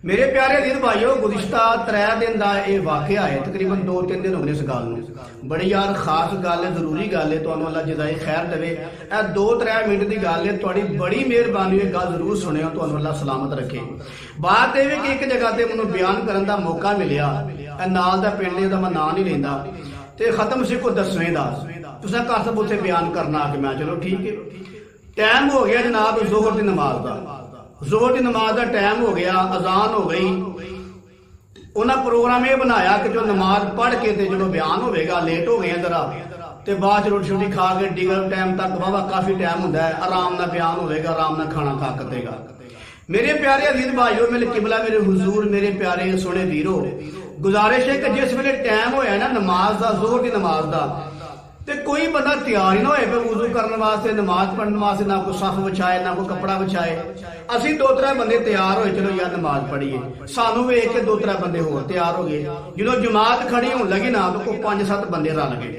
मेरे प्यारे अजीज भाइयों, गुज़िश्ता 3 दिन का यह वाकया है, तकरीबन 2-3 दिन हो गए इस गल में। बड़ी यार खास गल है, जरूरी गल है, तुहानू अल्लाह जज़ाए खैर देवे। 2-3 मिनट की गल है, तुहाडी बड़ी मेहरबानी है, गल जरूर सुनियो, तुहानू अल्लाह सलामत रखे। बात यह कि एक जगह से मैनू बयान करने का मौका मिलिया, नाल दा पिंड दा मैं नाम नहीं लेंदा, ते खत्म सी कोई 10वें दा, तुसां घर सब उत्थे बयान करना आ के मैं चलो ठीक है। टाइम हो गया जनाब ज़ोहर की नमाज का, ज़ोहर की नमाज का टाइम हो गया, अजान हो गई। उन्हें प्रोग्राम ये बनाया कि जो नमाज पढ़ के ते जो बयान होगा, लेट हो गए जरा, तो बाद रोटी शोटी खा के डिनर टाइम तक वाह काफी टाइम होंगे, आराम ना बयान होगा, आराम ना खाना खा के देगा। मेरे प्यारे अजीज भाइयों, मेरे किबला, मेरे हुजूर, मेरे प्यारे सोने वीरो, गुजारिश है कि जिस वेले टाइम होया ना नमाज का, ज़ोहर की नमाज का, ते कोई बंदा तैयार ही ना होए वुजू करने वास्ते, नमाज पढ़ने वास्ते, ना कोई सफ बिछाए, ना कोई कपड़ा बिछाए। असी 2-3 बंदे तैयार होए, चलो यार नमाज पढ़िए, सानू वेख के 2-3 बंदे होर तैयार हो गए। जो जमात खड़ी होने लगी ना, तो कोई 5-7 बंदे रल गए,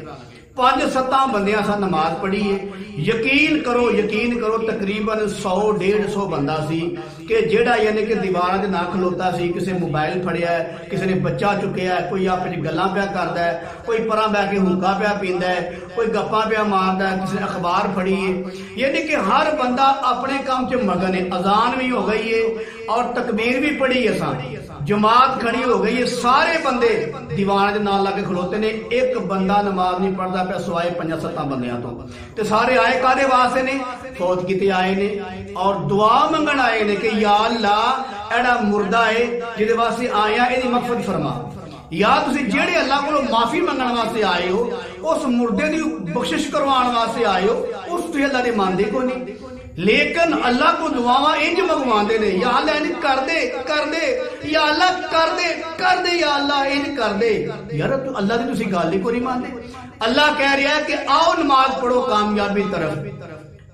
5-7 बंदियां सा नमाज पढ़ी है। यकीन करो तकरीबन 100-150 बंदा सी कि जेड़ा यानी कि दीवारां दे ना खलोता सी, किसी मोबाइल फड़िया है, किसी ने बच्चा चुकया है, कोई आपस गल्लां पिया करदा है, कोई परां बह के हुक्का पिया पींदा है, कोई गप्पां पिया मारदा है, किसी ने अखबार फड़ी है। यानी कि हर बंदा अपने काम च मगन है। अजान भी हो गई है और तकबीर भी पढ़ी है, सा जमात खड़ी हो गई है, सारे बंदे दीवान के नाल लाके खलोते ने, एक बंदा नमाज नहीं पढ़ता पे सिवाय 5-7 बंदियां तो सारे आए कादे वास्ते ने, फौत किते आए ने और दुआ मंगण आए ने कि या अल्लाह एड़ा मुर्दा है जिहदे वास्ते आया, इहदी मगफरत फरमा। या तुसी जेड़े अल्लाह को माफी मंगण वास्ते आए हो, उस मुर्दे की बख्शिश करवाने वास्ते आए हो, उस तुसीं अल्लाह दे मानदे को नहीं। लेकिन अल्लाह को दुआवां इंज मंगवांदे ने, या अल्लाह इंज कर दे, या अल्लाह कर दे, या अल्लाह इंज कर दे। यार तू अल्लाह की तुसीं गल ही को नहीं मानते। अल्लाह कह रहा है कि आओ नमाज पढ़ो कामयाबी तरफ,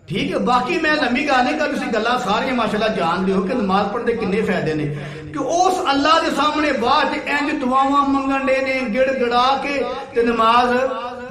ठीक है। बाकी मैं लंबी गल नहीं कर, तुसीं गल्लां सारियां माशाअल्लाह जानदे हो कि नमाज पढ़ने किन्ने फायदे ने, कि उस अल्लाह के सामने बाद इंज दुआवां मंगण दे ने गिड़गिड़ा के ते नमाज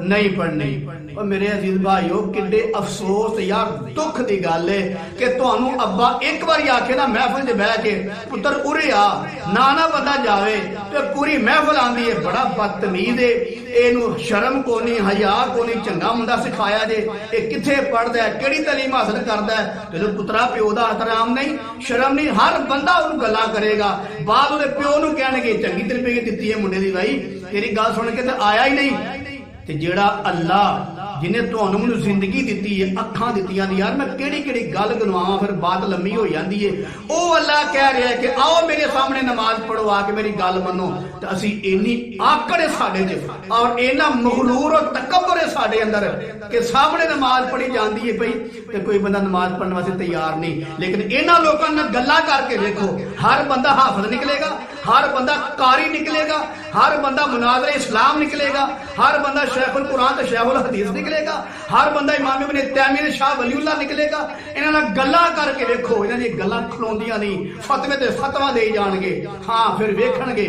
नहीं पढ़नी। और मेरे अजीज भाइयों, किड्डे अफसोस या दुख की गल है कि तुहानू अब्बा एक बार आखे ना महफिल च बह के पुत्र उरे आ, ना बंदा जावे तो पूरी महफिल आंदी है, बड़ा बदतमीज है, इनू शर्म को नहीं, हया को नहीं, चंगा मुंडा सिखाया जे, ये किथे पढ़दा है, केड़ी तालीम हासिल करदा है, जो पुत्रा प्यो दा एहतराम नहीं, शर्म नहीं, हर बंदा उन्हें गल्लां करेगा, बाद उहदे प्यो नू कहणगे चंगी तरह दित्ती है मुंडे दी, भाई तेरी गल सुन के तो आया ही नहीं। ते जेड़ा अल्लाह जिन्हें तुहानू मैनू जिंदगी दी है, अखां दित्तियां ने, यार मैं केड़ी गल गनवावां, फिर बात लम्मी हो जाती है। वह अल्लाह कह रहा है कि आओ मेरे सामने नमाज पढ़ो, आके मेरी गल मनो। तो असी इन्नी आकड़ है साडे च और इन्ना मगरूर और तकब्बुर है साडे अंदर कि सामने नमाज पढ़ी जाती है पई ते कोई बंदा नमाज पढ़ने वास्ते तैयार नहीं। लेकिन इन्हां लोकां नाल गल्लां करके देखो, हर बंदा हाफिज निकलेगा, हर बंदा कारी निकलेगा, हर बंदा मुनाज़िर इस्लाम निकलेगा, हर बंदा शेखुल कुरान ते शेखुल हदीस निकलेगा, हर बंदा इमाम इब्न तैमिय्या शाह वलीउल्लाह निकलेगा। इन्हां नाल गल्लां करके देखो, इन्हां दी गल्लां खलोंदियां नहीं, फतवे ते फतवा दे जाणगे। हाँ फिर वेखणगे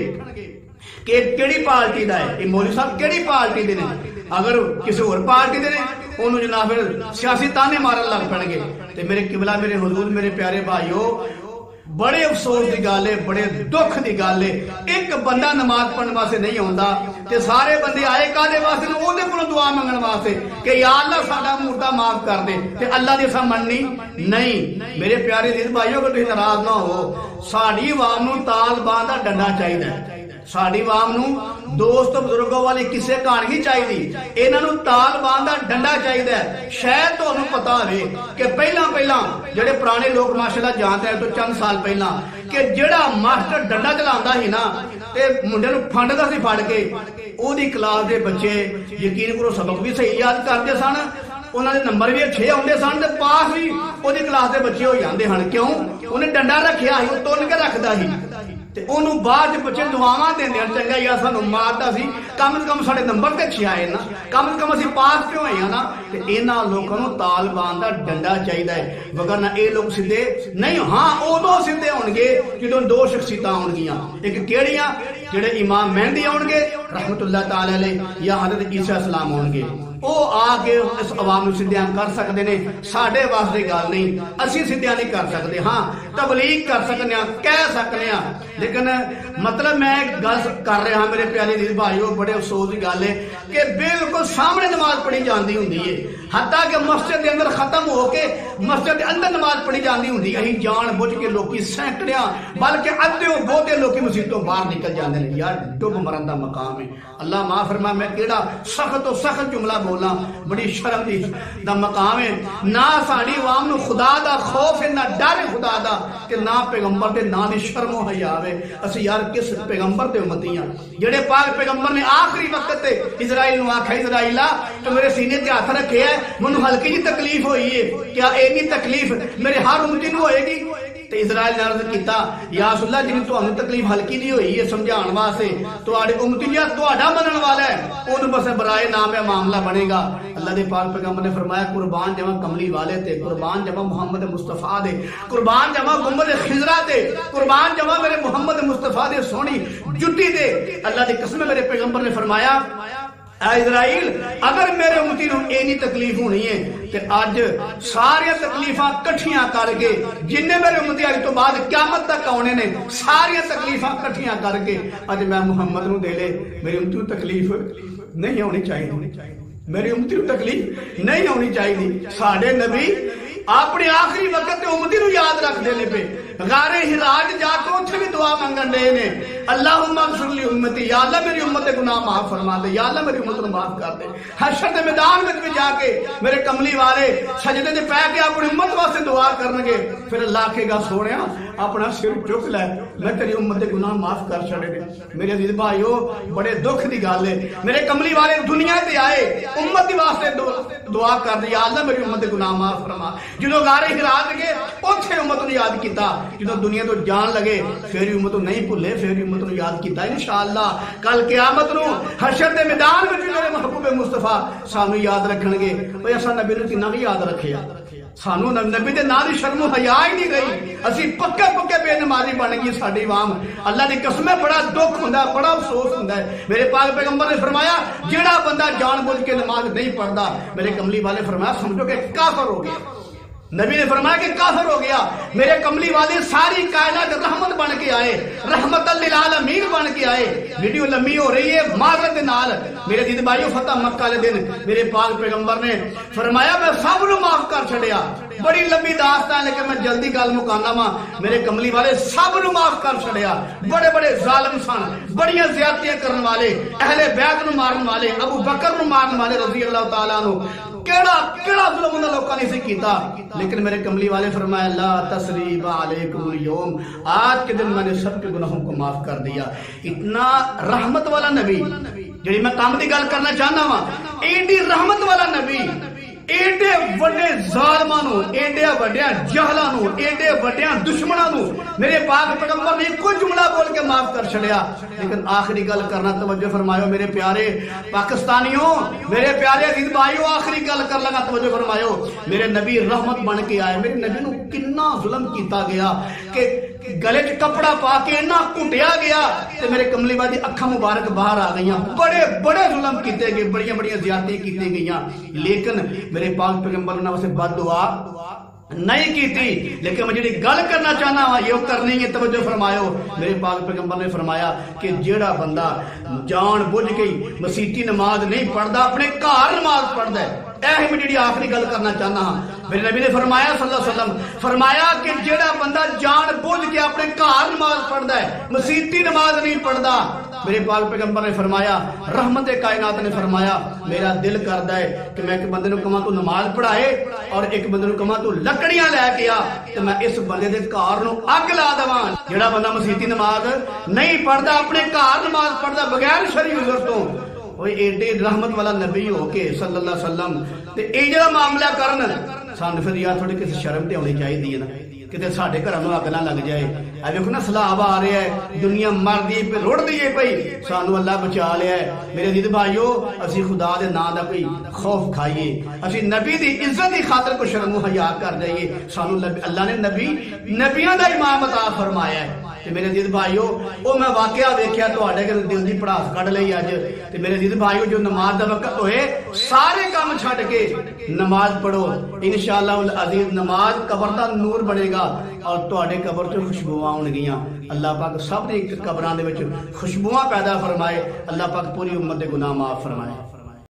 कि केड़ी पार्टी दा है, मौलवी साहब केड़ी पार्टी दे ने, अगर किसी होर पार्टी दे ने उन्होंने जनाब फिर सियासी ताने मारन लग पैणगे। ते मेरे किबला, मेरे हुजूर, मेरे प्यारे भाइयों, बड़े अफसोस की गल है, बड़े दुख की गल है, एक बंदा नमाज पढ़ने वास्ते नहीं आउंदा ते सारे बंदे आए कादे वास्ते, ओहदे कोलों दुआ मंगण वास्ते कि या अल्लाह साडा मुर्दा माफ कर दे, ते अल्लाह दी असां मननी नहीं। मेरे प्यारे दिल भाइयों, अगर तुसीं नाराज ना हो, साडी अवाम नूं तालिबान दा डंडा चाहिदा है, साडी अवाम नूं दोस्त बुजुर्गों वाली किसे कहानी चाहिए, इन्हां नूं तालिबान दा डंडा चाहिए। शायद तुहानूं पता होवे कि पहला जेडे पुराने लोग माशाअल्लाह जानते हैं, तो चंद साल पहला कि जेड़ा मास्टर डंडा चलांदा ही ना ते मुंडे नूं फंडदा सी, फड़ के ओहदी क्लास दे बच्चे यकीन करो सबक भी सही याद करते सन, उन्होंने नंबर भी अच्छे आउंदे सन ते पास भी ओहदी क्लास दे बच्चे हो जांदे हन। क्यों? उन्हें डंडा रखिया ही, वो तुन के रखदा ही ते ओनू बाद बच्चे दुआवां देंदे हन, चंगा यार सानू मारदा सी, कम से कम साडे नंबर ते अच्छे आए ना, कम से कम असीं पास क्यों होए ना। ते इन्हां लोकां नूं तालिबान दा डंडा चाहिदा है, वरना ये लोग सीधे नहीं। हाँ उदों सीधे होणगे जदों 2 शख्सियतां आउणगियां, एक किहड़ियां, जेड़े इमाम मेहदी आउणगे रहमतुल्लाह तआला अलैह, या हज़रत ईसा इस्लाम आउणगे। ਉਹ ਆ ਕੇ ਇਸ ਆਵਾਮ ਨੂੰ ਸਿੱਧਿਆਂ ਕਰ ਸਕਦੇ ਨੇ। ਸਾਡੇ ਵਾਸਤੇ ਗੱਲ ਨਹੀਂ, ਅਸੀਂ ਸਿੱਧਿਆਂ ਨਹੀਂ ਕਰ ਸਕਦੇ। ਹਾਂ ਤਬਲੀਗ ਕਰ ਸਕਦੇ ਹਾਂ, ਕਹਿ ਸਕਦੇ ਹਾਂ, लेकिन मतलब मैं गल कर रहा मेरे प्यारे दीदी भाईओ, बड़े अफसोस की गल है कि बिल्कुल सामने नमाज पढ़ी जाती होंगी है, हत्ता कि मस्जिद के अंदर खत्म होके मस्जिद के अंदर नमाज पढ़ी जाती होंगी। अं जान बुझ के लोग सैकड़ियां बल्कि अद्धे बहुते लोग मस्जिदों बाहर निकल जाते हैं। यार डुब मरन का मकाम है। अल्लाह माफ फरमा, मैं केड़ा सख्त तो सख्त जुमला बोला, बड़ी शर्म का मकाम है। ना साड़ी आवाम नूं खुदा दा खौफ है, ना डर है खुदा दा, कि ना पैगंबर ते ना दी शर्मो हया है। असि यार किस पैगंबर दे उम्मती हां जेड़े पाक पैगंबर ने आखिरी वक्त ते इजराइल नूं आख्या, इजराइला तो मेरे सीने ते हाथ रखे है, मैनूं हल्की जी तकलीफ हुई है, क्या इन्नी तकलीफ मेरे हर उम्मती नूं होएगी? तो इजराइल ने अर्ज किया, या रसूलल्लाह जिन्हें तुहानूं तकलीफ हल्की नहीं हुई है समझाने वास्ते, तुहाडे उम्मती या तुहाडा मनण वाला है उन्होंने बस बराए नाम है मामला बनेगा। अल्लाह के पाक पैगंबर ने फरमाया, कुर्बान जमा कमली वाले थे, कुर्बान जमा मोहम्मद मुस्तफा दे, कुर्बान जमा गुंबद खिजरा दे, कुर्बान जमा मेरे मोहम्मद मुस्तफा दे सोहनी जुत्ती दे। अल्लाह की कसम मेरे पैगंबर ने फरमाया, इजराइल अगर मेरे उम्मती नूं इन्नी तकलीफ होनी है तो अज सारिया तकलीफां कट्ठियां करके जिन्ने मेरे उम्मती अज तो बाद क़यामत तक आने ने सारिया तकलीफां कट्ठियां करके अज मैं मुहम्मद नूं दे ले। मेरी उम्मती नूं तकलीफ नहीं होनी चाहिए, मेरी उम्मती नूं तकलीफ नहीं होनी चाहिए। साडे नबी अपने आखिरी वक्त उम्मती नूं याद रखते ने पे, गारे हिराज जाके उत्थे भी दुआ मंगन डे ने, अल्लाहुम्मा अग़फिर उम्मती, या अल्लाह मेरी उम्मत के गुनाह माफ फरमा दे, या अल्लाह मेरी उम्मत को माफ कर दे। हशर के मैदान में भी जाके मेरे कमली वाले सजदे ते पै के अपनी उम्मत वास्ते दुआ करनगे, फिर अल्लाह आखेगा सोहणिया अपना सिर चुक लै, मैं तेरी उम्मत के गुनाह माफ कर छड़े ने। मेरे अजीज भाईओ, बड़े दुख की गल है, मेरे कमली वाले दुनिया ते आए उम्मत वास्ते दुआ कर दी, या अल्लाह मेरी उम्मत के गुनाह माफ फरमा। जो गारे हिरा लगे उत्थे उम्मत नूं याद किया, जो दुनिया तो जान लगे फिर उम्मत नहीं भुले, फिर उम्मत नूं याद किया। इंशाअल्लाह कल क़यामत नूं हशर दे मैदान विच मेरे महबूब मुस्तफा सानू याद रखणगे। भाई असां नबी नूं किन्ना भी याद रखिया, सानू नबी दे नाल दी शर्मो हया ही नहीं गई, असी पक्के पक्के बेनमाजी बन गई साडी आवाम। अल्लाह दी कसम है, बड़ा दुख हुंदा, बड़ा अफसोस हुंदा है। मेरे पाक पैगंबर ने फरमाया, जेड़ा बंदा जानबूझ के नमाज नहीं पढ़ता, मेरे कमली वाले फरमाया समझो कि काफिर हो गया। नबी ने फरमाया कि काफिर हो गया। मेरे कमली वाले सारी कायनात रहमत बन के आए, रहमतल लिल आलमीन बन के आए। वीडियो लंबी हो रही है माजरत दे नाल। मेरे दीद भाईओ, फतह मक्का वाले दिन मेरे पाक पैगंबर ने फरमाया, मैं सब नूं माफ कर छड़िया। बड़ी लंबी दास्तान, लेकिन मैं जल्दी गल मुकाना वा। मेरे कमली वाले सब नूं माफ कर छड़िया। बड़े बड़े जालिम सन, बड़ियां ज़्यादतियां करने वाले, अहले बैत नूं मारन वाले, अबू बकर नूं मारन वाले रज़ी अल्लाह तआला अन्हु, केड़ा केड़ा जुल्म उन्हां लोकां ने कीता। लेकिन मेरे कमली वाले फरमाया, ला तसरीब अलैकुम यौम, आज के दिन मैंने सबके गुनाहों को माफ कर दिया। इतना रहमत वाला नबी, जी मैं काम की गल करना चाहना वा, एडी रहमत वाला नबी एडे वड्डे जालिमां नूं, एडे वड्डे जहलां नूं, एडे वड्डे दुश्मनां नूं मेरे पाक पैगंबर ने कुछ जुमला बोल के माफ कर छड़िया। लेकिन आखिरी गल करना तवज्जो फरमायो मेरे प्यारे पाकिस्तानियों, मेरे प्यारे अजीज भाइयों, आखिरी गल कर लगा तवज्जो फरमायो। मेरे नबी रहमत बन के आए, मेरे नबी नूं किन्ना जुल्म कीता गया कि गले च कपड़ा पा के इन्ना घुटिया गया ते मेरे कमली वाली अखां मुबारक बाहर आ गई। बड़े बड़े जुल्म किए गए, बड़ियां बड़ियां ज़्यादतियां की गई। लेकिन मेरे पाक पैगंबर ने वास्ते बददुआ नहीं की थी। लेकिन मैं जी गल करना चाहना वा ये करनी है, तवज्जो फरमायो। मेरे पाक पैगंबर ने फरमाया कि जेड़ा बंदा जान बुझ के मसीती नमाज नहीं पढ़ता, अपने घर नमाज पढ़ता है, मैं जी आखिरी गल करना चाहना हाँ। मेरे नबी ने फरमाया सल्लल्लाहु अलैहि वसल्लम, फरमाया कि जेड़ा बंदा जान बुझ के अपने घर नमाज पढ़ता है, मसीती नमाज नहीं पढ़ता, मेरे पाक पैगंबर ने फरमाया, रहमत कायनात ने फरमाया, मेरा दिल करता है कि मैं एक बंदे को कहां तू नमाज पढ़ाए और एक बंदे को कहां तू लकड़ियां लैके आ, तो मैं इस बंदे के घर नूं अग ला देवां। जेड़ा बंदा मसीती नमाज नहीं पढ़ता, अपने घर नमाज पढ़ता बगैर शरई उज़र तो, एडे रहमत वाला नबी हो के सल्लल्लाहु अलैहि वसल्लम ते ए जेड़ा मामला करन, सानू फिर यार थोड़ी किसी शर्म ते होनी चाहिए ना, किते साडे घरां नूं अग ना लग जाए। आ देखो ना सैलाब आ रहा है, दुनिया मरदी है, रुड़दी है पई, सानू अल्लाह बचा लिया है। मेरे दीद भाइयों, असी खुदा दे नाम दा कोई खौफ खाइए, असी नबी दी इज्जत दी खातर को शर्म हया कर जाइए। सानू अल्लाह ने नबियां दा इमाम अता फरमाया है। ਤੇ ਮੇਰੇ ਅਜ਼ੀਜ਼ ਭਾਈਓ ਉਹ ਮੈਂ ਵਾਕਿਆ ਵੇਖਿਆ ਤੁਹਾਡੇ ਕੋਲ ਦਿਲ ਦੀ ਭੜਾਸ ਕੱਢ ਲਈ ਅੱਜ। ਤੇ ਮੇਰੇ ਅਜ਼ੀਜ਼ ਭਾਈਓ ਜੋ ਨਮਾਜ਼ ਦਾ ਵਕਤ ਹੋਏ ਸਾਰੇ ਕੰਮ ਛੱਡ ਕੇ नमाज पढ़ो इंशाअल्लाह अज़ीज़। नमाज कबर का नूर बनेगा और तुहाडे कबर चो खुशबुआं आउणगियां। अल्लाह पाक सब दी कबरां दे विच खुशबुआं पैदा फरमाए। अल्लाह पाक पूरी उम्मत दे गुनाह माफ फरमाए।